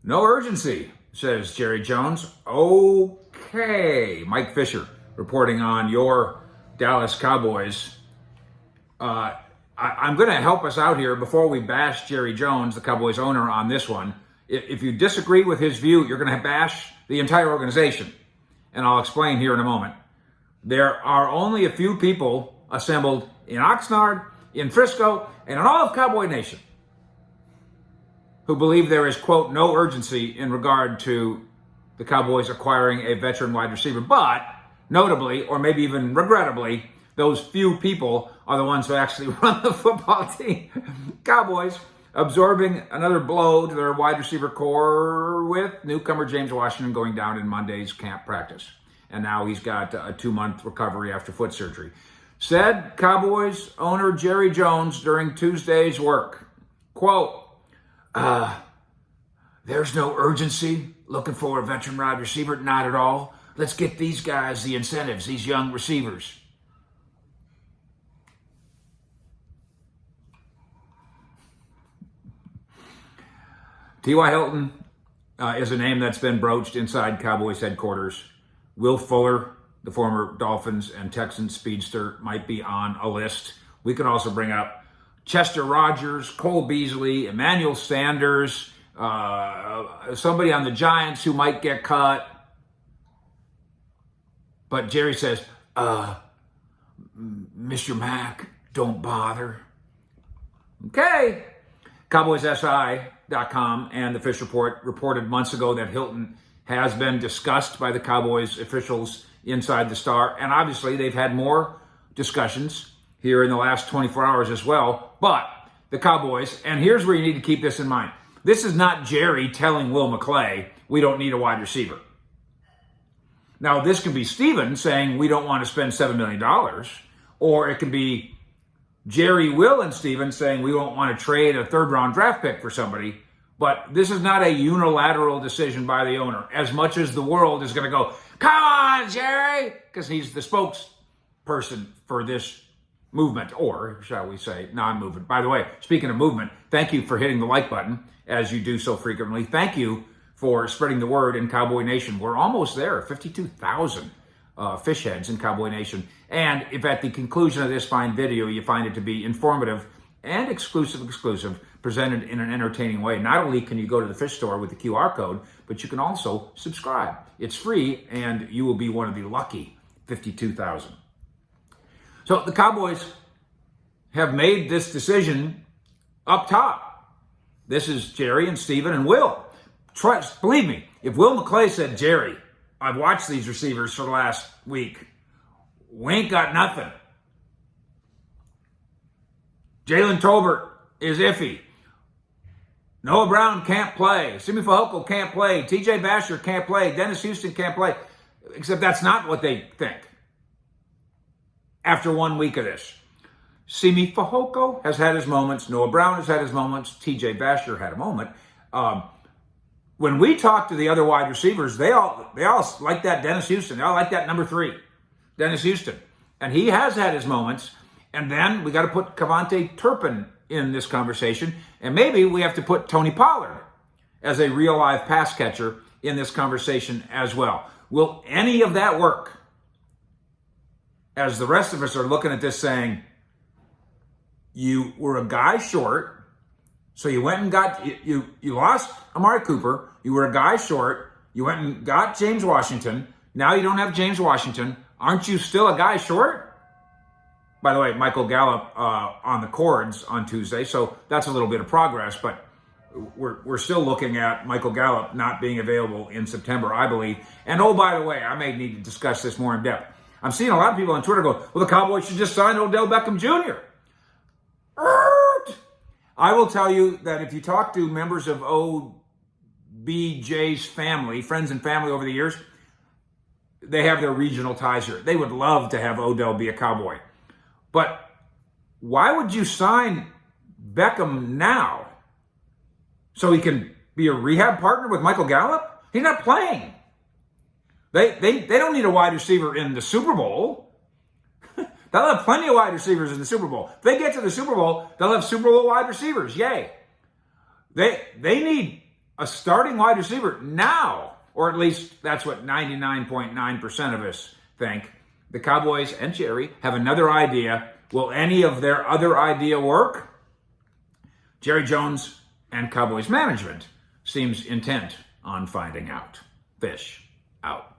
No urgency, says Jerry Jones. Okay. Mike Fisher reporting on your Dallas Cowboys. I'm going to help us out here before we bash Jerry Jones, the Cowboys owner, on this one. If you disagree with his view, you're going to bash the entire organization. And I'll explain here in a moment. There are only a few people assembled in Oxnard, in Frisco, and in all of Cowboy Nation who believe there is, quote, no urgency in regard to the Cowboys acquiring a veteran wide receiver. But notably, or maybe even regrettably, those few people are the ones who actually run the football team. Cowboys absorbing another blow to their wide receiver core with newcomer James Washington going down in Monday's camp practice. And now he's got a 2-month recovery after foot surgery. Said Cowboys owner Jerry Jones during Tuesday's work, quote, there's no urgency looking for a veteran wide receiver, not at all. Let's get these guys the incentives, these young receivers. T.Y. Hilton is a name that's been broached inside Cowboys headquarters. Will Fuller, the former Dolphins and Texans speedster, might be on a list. We could also bring up Chester Rogers, Cole Beasley, Emmanuel Sanders, somebody on the Giants who might get cut. But Jerry says, Mr. Mack, don't bother. Okay. CowboysSI.com and the Fish Report reported months ago that Hilton has been discussed by the Cowboys officials inside the Star. And obviously they've had more discussions here in the last 24 hours as well. But the Cowboys, and here's where you need to keep this in mind. This is not Jerry telling Will McClay, we don't need a wide receiver. Now, this can be Steven saying we don't want to spend $7 million, or it can be Jerry, Will, and Steven saying we don't want to trade a third-round draft pick for somebody. But this is not a unilateral decision by the owner, as much as the world is going to go, come on, Jerry, because he's the spokesperson for this movement, or shall we say non-movement. By the way, speaking of movement, thank you for hitting the like button, as you do so frequently. Thank you for spreading the word in Cowboy Nation. We're almost there, 52,000 fish heads in Cowboy Nation. And if at the conclusion of this fine video you find it to be informative and exclusive, presented in an entertaining way, not only can you go to the fish store with the QR code, but you can also subscribe. It's free, and you will be one of the lucky 52,000. So the Cowboys have made this decision up top. This is Jerry and Steven and Will. Trust, believe me, if Will McClay said, Jerry, I've watched these receivers for the last week, we ain't got nothing. Jalen Tolbert is iffy. Noah Brown can't play. Simi Fehoko can't play. TJ Basher can't play. Dennis Houston can't play. Except that's not what they think. After 1 week of this, Simi Fehoko has had his moments. Noah Brown has had his moments. TJ Basher had a moment. When we talk to the other wide receivers, they all like that Dennis Houston. They all like that number 3, Dennis Houston. And he has had his moments. And then we got to put Cavante Turpin in this conversation. And maybe we have to put Tony Pollard as a real live pass catcher in this conversation as well. Will any of that work? As the rest of us are looking at this saying, you were a guy short, so you went and got, you lost Amari Cooper, you were a guy short, you went and got James Washington, now you don't have James Washington, aren't you still a guy short? By the way, Michael Gallup on the cords on Tuesday, so that's a little bit of progress, but we're still looking at Michael Gallup not being available in September, I believe. And oh, by the way, I may need to discuss this more in depth. I'm seeing a lot of people on Twitter go, well, the Cowboys should just sign Odell Beckham Jr. I will tell you that if you talk to members of OBJ's family, friends and family over the years, they have their regional ties here. They would love to have Odell be a Cowboy. But why would you sign Beckham now? So he can be a rehab partner with Michael Gallup? He's not playing. They don't need a wide receiver in the Super Bowl. They'll have plenty of wide receivers in the Super Bowl. If they get to the Super Bowl, they'll have Super Bowl wide receivers. Yay. They need a starting wide receiver now, or at least that's what 99.9% of us think. The Cowboys and Jerry have another idea. Will any of their other idea work? Jerry Jones and Cowboys management seems intent on finding out. Fish out.